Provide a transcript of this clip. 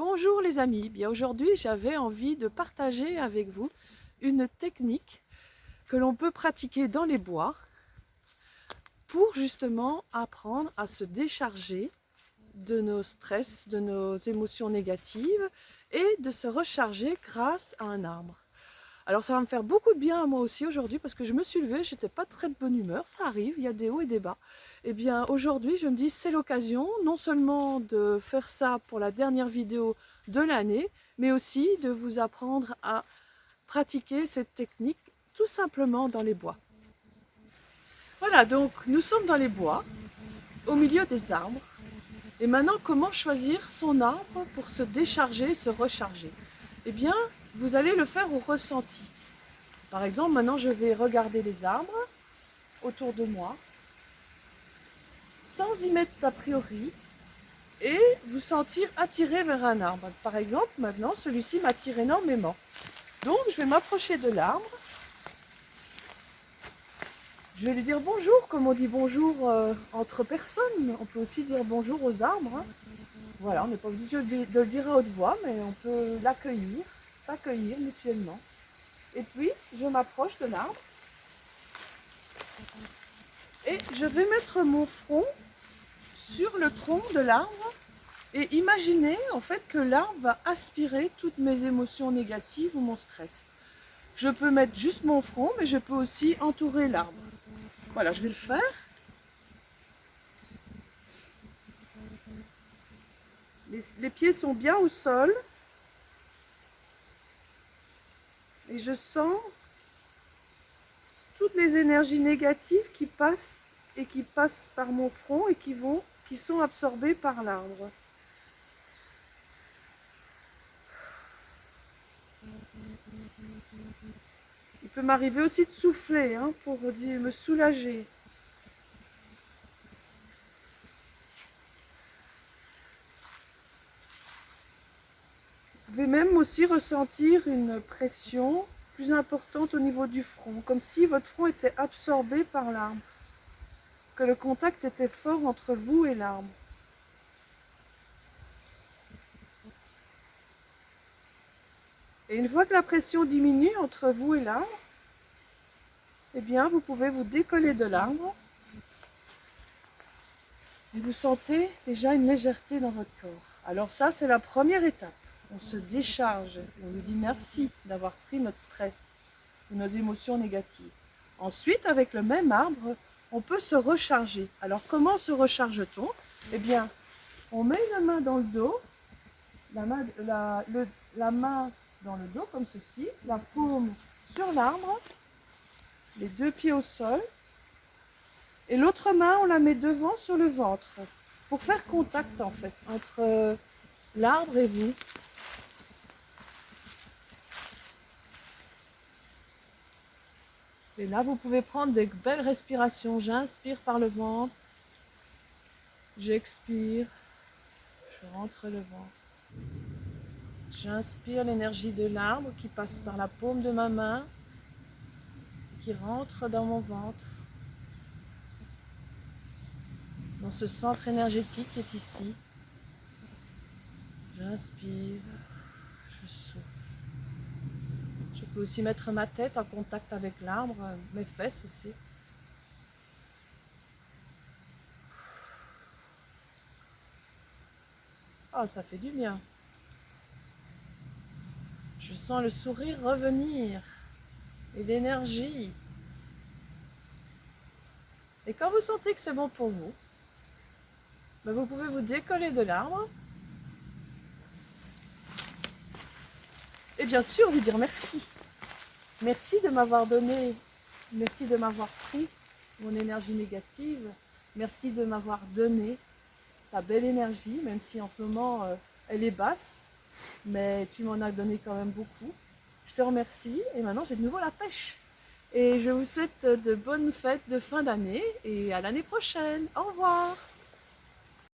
Bonjour les amis, bien aujourd'hui j'avais envie de partager avec vous une technique que l'on peut pratiquer dans les bois pour justement apprendre à se décharger de nos stress, de nos émotions négatives et de se recharger grâce à un arbre. Alors ça va me faire beaucoup de bien à moi aussi aujourd'hui parce que je me suis levée, j'étais pas très de bonne humeur, ça arrive, il y a des hauts et des bas. Et bien aujourd'hui je me dis c'est l'occasion non seulement de faire ça pour la dernière vidéo de l'année, mais aussi de vous apprendre à pratiquer cette technique tout simplement dans les bois. Voilà, donc nous sommes dans les bois, au milieu des arbres. Et maintenant, comment choisir son arbre pour se décharger, se recharger? Eh bien, vous allez le faire au ressenti. Par exemple, maintenant je vais regarder les arbres autour de moi, sans y mettre d'a priori, et vous sentir attiré vers un arbre. Par exemple, maintenant, celui-ci m'attire énormément. Donc, je vais m'approcher de l'arbre. Je vais lui dire bonjour, comme on dit bonjour entre personnes. On peut aussi dire bonjour aux arbres. Hein. Voilà, on n'est pas obligé de le dire à haute voix, mais on peut l'accueillir, s'accueillir mutuellement. Et puis, je m'approche de l'arbre. Et je vais mettre mon front sur le tronc de l'arbre et imaginer en fait que l'arbre va aspirer toutes mes émotions négatives ou mon stress. Je peux mettre juste mon front, mais je peux aussi entourer l'arbre. Voilà, je vais le faire. Les pieds sont bien au sol. Et je sens toutes les énergies négatives qui passent par mon front et qui sont absorbées par l'arbre. Il peut m'arriver aussi de souffler pour me soulager. Vous pouvez même aussi ressentir une pression plus importante au niveau du front, comme si votre front était absorbé par l'arbre, que le contact était fort entre vous et l'arbre. Et une fois que la pression diminue entre vous et l'arbre, eh bien, vous pouvez vous décoller de l'arbre et vous sentez déjà une légèreté dans votre corps. Alors ça, c'est la première étape. On se décharge et on lui dit merci d'avoir pris notre stress ou nos émotions négatives. Ensuite, avec le même arbre, on peut se recharger. Alors, comment se recharge-t-on? Eh bien, on met la main dans le dos, la main dans le dos comme ceci, la paume sur l'arbre, les deux pieds au sol, et l'autre main, on la met devant sur le ventre, pour faire contact en fait, entre l'arbre et vous. Et là, vous pouvez prendre des belles respirations. J'inspire par le ventre, j'expire, je rentre le ventre. J'inspire l'énergie de l'arbre qui passe par la paume de ma main, qui rentre dans mon ventre, dans ce centre énergétique qui est ici. J'inspire, je souffle. Je peux aussi mettre ma tête en contact avec l'arbre, mes fesses aussi. Ah, ça fait du bien. Je sens le sourire revenir et l'énergie. Et quand vous sentez que c'est bon pour vous, vous pouvez vous décoller de l'arbre et bien sûr lui dire merci. Merci de m'avoir donné, merci de m'avoir pris mon énergie négative, merci de m'avoir donné ta belle énergie, même si en ce moment elle est basse, mais tu m'en as donné quand même beaucoup. Je te remercie et maintenant j'ai de nouveau la pêche. Et je vous souhaite de bonnes fêtes de fin d'année et à l'année prochaine. Au revoir.